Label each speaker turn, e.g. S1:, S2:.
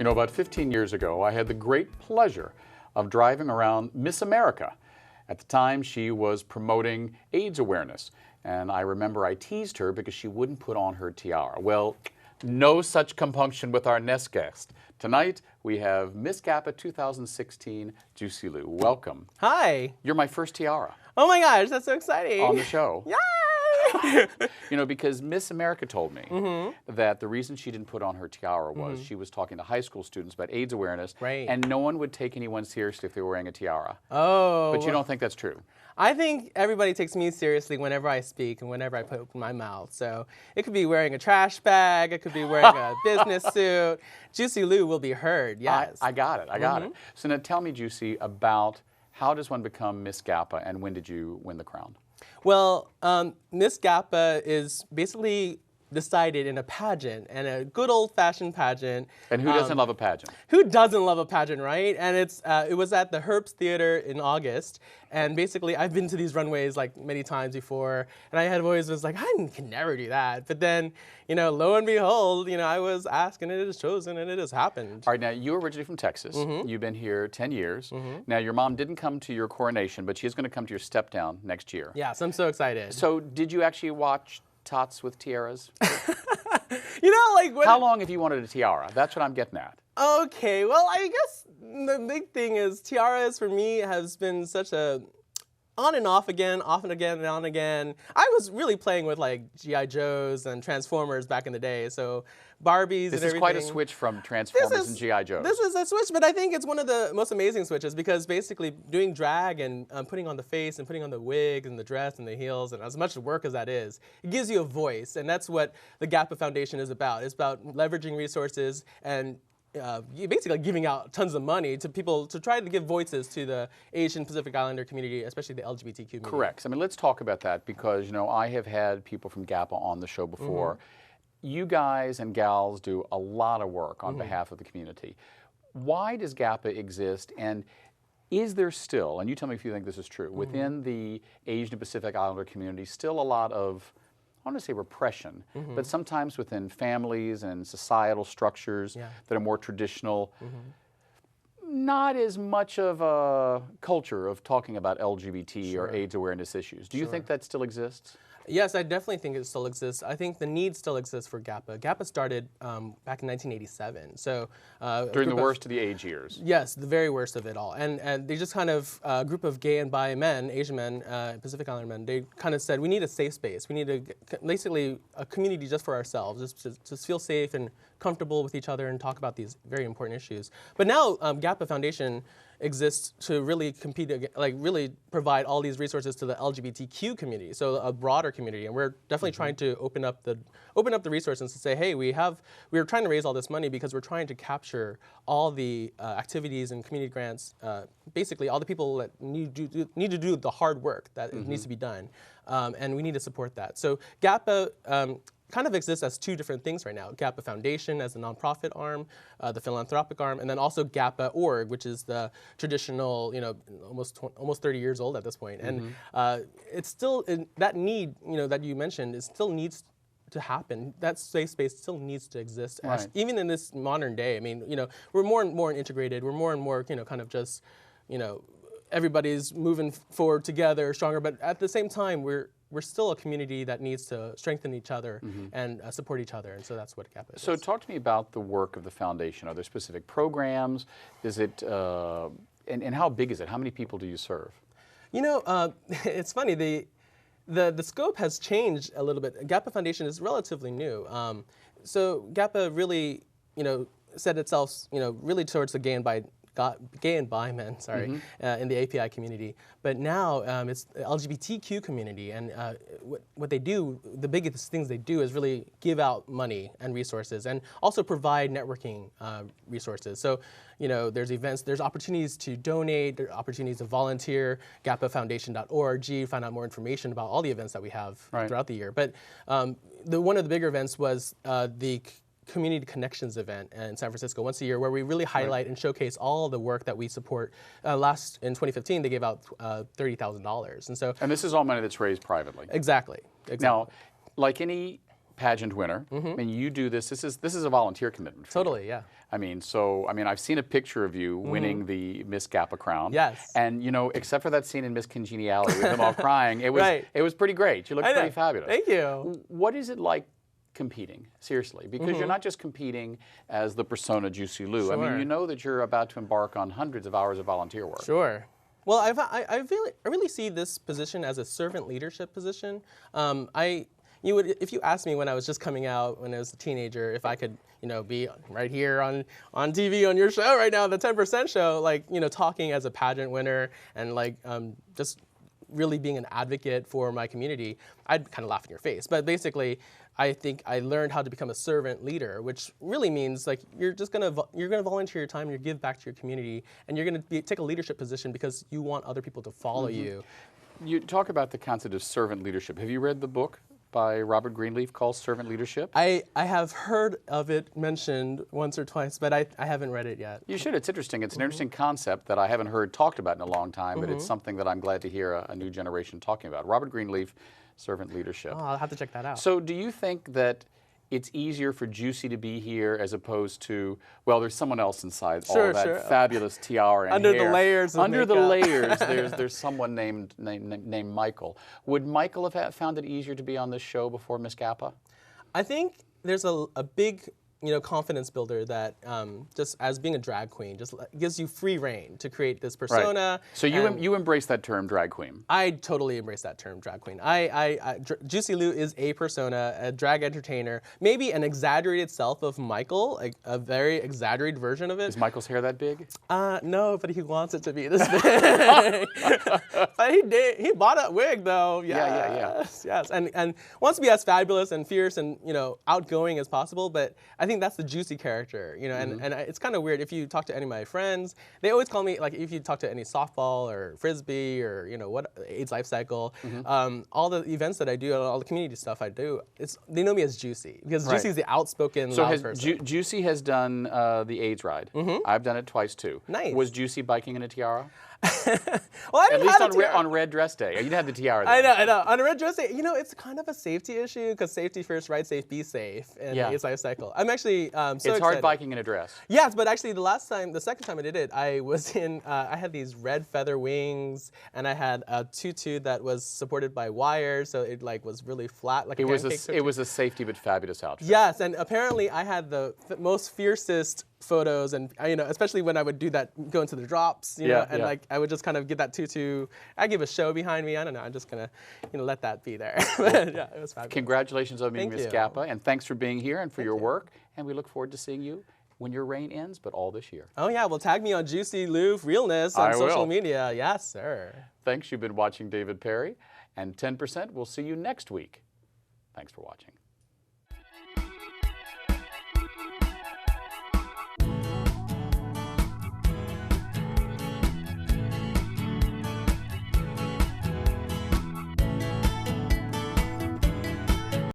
S1: know, about 15 years ago, I had the great pleasure of driving around Miss America. At the time, she was promoting AIDS awareness. And I remember I teased her because she wouldn't put on her tiara. Well, no such compunction with our next guest. Tonight, we have Miss GAPA 2016, Juicy Liu. Welcome.
S2: Hi.
S1: You're my first tiara.
S2: Oh my gosh, that's so exciting.
S1: On the show.
S2: Yay!
S1: You know, because Miss America told me that the reason she didn't put on her tiara was she was talking to high school students about AIDS awareness, and no one would take anyone seriously if they were wearing a tiara.
S2: Oh.
S1: But you don't think that's true?
S2: I think everybody takes me seriously whenever I speak and whenever I open my mouth. So it could be wearing a trash bag, it could be wearing a business suit. Juicy Liu will be heard, yes.
S1: I got it, I got it. So now tell me, Juicy, about how does one become Miss GAPA and when did you win the crown?
S2: Well, Miss GAPA is basically decided in a pageant, and a good old-fashioned pageant.
S1: And who doesn't love a pageant?
S2: Who doesn't love a pageant, right? And it was at the Herbst Theater in August, and basically I've been to these runways like many times before, and I had always was like, I can never do that. But then, you know, lo and behold, you know, I was asked, and it is chosen, and it has happened.
S1: All right, now you're originally from Texas. You've been here 10 years. Now your mom didn't come to your coronation, but she's going to come to your step down next year.
S2: Yes, I'm so excited.
S1: So did you actually watch Tots with Tiaras?
S2: You know, like when
S1: how long have you wanted a tiara? That's what I'm getting at.
S2: Okay, well, I guess the big thing is tiaras for me has been such a on and off again, off and again, and on again. I was really playing with like G.I. Joes and Transformers back in the day, so Barbies and everything.
S1: This is quite a switch from Transformers and G.I. Joes.
S2: This is a switch, but I think it's one of the most amazing switches because basically doing drag and putting on the face and putting on the wig and the dress and the heels and as much work as that is, it gives you a voice, and that's what the GAPA Foundation is about. It's about leveraging resources and basically giving out tons of money to people to try to give voices to the Asian Pacific Islander community, especially the LGBTQ community.
S1: Correct. I mean, let's talk about that because, you know, I have had people from GAPA on the show before. You guys and gals do a lot of work on behalf of the community. Why does GAPA exist, and is there still, and you tell me if you think this is true, within the Asian and Pacific Islander community, still a lot of, I don't want to say repression, but sometimes within families and societal structures that are more traditional, not as much of a culture of talking about LGBT or AIDS awareness issues. Do you think that still exists?
S2: Yes, I definitely think it still exists. I think the need still exists for GAPA. GAPA started back in 1987, so
S1: during the worst of the AIDS years.
S2: Yes, the very worst of it all, and they just kind of a group of gay and bi men, Asian men, Pacific Islander men. They kind of said we need a safe space. We need basically a community just for ourselves, just to feel safe and comfortable with each other and talk about these very important issues. But now GAPA Foundation exists to really compete, like really provide all these resources to the LGBTQ community, so a broader community, and we're definitely trying to open up the resources to say, hey, we're trying to raise all this money because we're trying to capture all the activities and community grants, basically all the people that need to do the hard work that needs to be done, and we need to support that. So GAPA kind of exists as two different things right now. GAPA Foundation as the nonprofit arm, the philanthropic arm, and then also GAPA.org, which is the traditional, you know, almost 30 years old at this point. And it's still, that need, you know, that you mentioned, it still needs to happen. That safe space still needs to exist, even in this modern day. I mean, you know, we're more and more integrated. We're more and more, you know, kind of just, you know, everybody's moving forward together, stronger, but at the same time, we're still a community that needs to strengthen each other and support each other, and so that's what GAPA is.
S1: So talk to me about the work of the foundation. Are there specific programs? Is it, and how big is it? How many people do you serve?
S2: You know, it's funny, the scope has changed a little bit. GAPA Foundation is relatively new. So GAPA really, you know, set itself, you know, really towards the gay and bi men, in the API community. But now it's the LGBTQ community, and what they do, the biggest things they do is really give out money and resources, and also provide networking resources. So, you know, there's events, there's opportunities to donate, there are opportunities to volunteer, gapafoundation.org, find out more information about all the events that we have throughout the year. But one of the bigger events was the Community Connections event in San Francisco once a year, where we really highlight and showcase all the work that we support. In 2015, they gave out $30,000, and so.
S1: And this is all money that's raised privately.
S2: Exactly.
S1: Now, like any pageant winner. I mean, you do this. This is a volunteer commitment. For you.
S2: Totally, yeah.
S1: I mean, I've seen a picture of you winning the Miss GAPA crown.
S2: Yes.
S1: And you know, except for that scene in Miss Congeniality with them all crying, it was
S2: Right.
S1: it was pretty great. You looked pretty fabulous.
S2: Thank you.
S1: What is it like competing, seriously? Because you're not just competing as the persona Juicy Liu. I mean,
S2: Sure.
S1: you know that you're about to embark on hundreds of hours of volunteer work.
S2: Sure. Well, I really see this position as a servant leadership position. If you asked me when I was just coming out, when I was a teenager, if I could, be right here on TV on your show right now, the 10% show, like, talking as a pageant winner and like just really being an advocate for my community, I'd kind of laugh in your face. But basically, I think I learned how to become a servant leader, which really means like you're gonna volunteer your time, you give back to your community, and you're gonna take a leadership position because you want other people to follow you.
S1: You talk about the concept of servant leadership. Have you read the book by Robert Greenleaf called Servant Leadership?
S2: I have heard of it mentioned once or twice, but I haven't read it yet.
S1: You should. It's interesting. It's an interesting concept that I haven't heard talked about in a long time, but it's something that I'm glad to hear a new generation talking about. Robert Greenleaf, Servant Leadership.
S2: Oh, I'll have to check that out.
S1: So do you think that it's easier for Juicy to be here as opposed to, well, there's someone else inside all that fabulous tiara and
S2: Under
S1: hair.
S2: the layers of
S1: Under the
S2: makeup.
S1: layers, there's someone named Michael. Would Michael have found it easier to be on this show before Miss GAPA?
S2: I think there's a big confidence builder that just as being a drag queen just gives you free reign to create this persona.
S1: Right. So you embrace that term, drag queen.
S2: I totally embrace that term, drag queen. Juicy Liu is a persona, a drag entertainer, maybe an exaggerated self of Michael, like a very exaggerated version of it.
S1: Is Michael's hair that big?
S2: No, but he wants it to be this big. But he bought a wig though. Yes, yes, and wants to be as fabulous and fierce and outgoing as possible. But I think that's the Juicy character, and it's kind of weird. If you talk to any of my friends, they always call me, like, if you talk to any softball or frisbee or what AIDS life cycle, all the events that I do, all the community stuff I do, they know me as Juicy because Juicy is the outspoken, loud person.
S1: Juicy has done the AIDS ride. I've done it twice too.
S2: Nice.
S1: Was Juicy biking in a tiara?
S2: Well, I
S1: At
S2: didn't
S1: least
S2: have a tiara.
S1: on red dress day. You didn't have the tiara then.
S2: I know. On a red dress day, it's kind of a safety issue because safety first, ride safe, be safe, and the AIDS life cycle. I'm actually so
S1: It's
S2: excited.
S1: hard biking in a dress.
S2: Yes, but actually the second time I did it, I was in, I had these red feather wings, and I had a tutu that was supported by wires, so it was really flat, like
S1: It
S2: a
S1: was
S2: pancake tutu.
S1: it was a safety but fabulous outfit.
S2: Yes, and apparently I had the most fiercest photos, and especially when I would do that, go into the drops, and I would just kind of get that tutu. I give a show behind me. I don't know. I'm just gonna, let that be there. But, yeah, it was fabulous.
S1: Congratulations on being
S2: Thank
S1: Miss
S2: you.
S1: GAPA, and thanks for being here and for your work. And we look forward to seeing you when your reign ends, but all this year.
S2: Oh yeah, well, tag me on Juicy Liu Realness on social media. Yes, sir.
S1: Thanks. You've been watching David Perry, and 10%. We'll see you next week. Thanks for watching.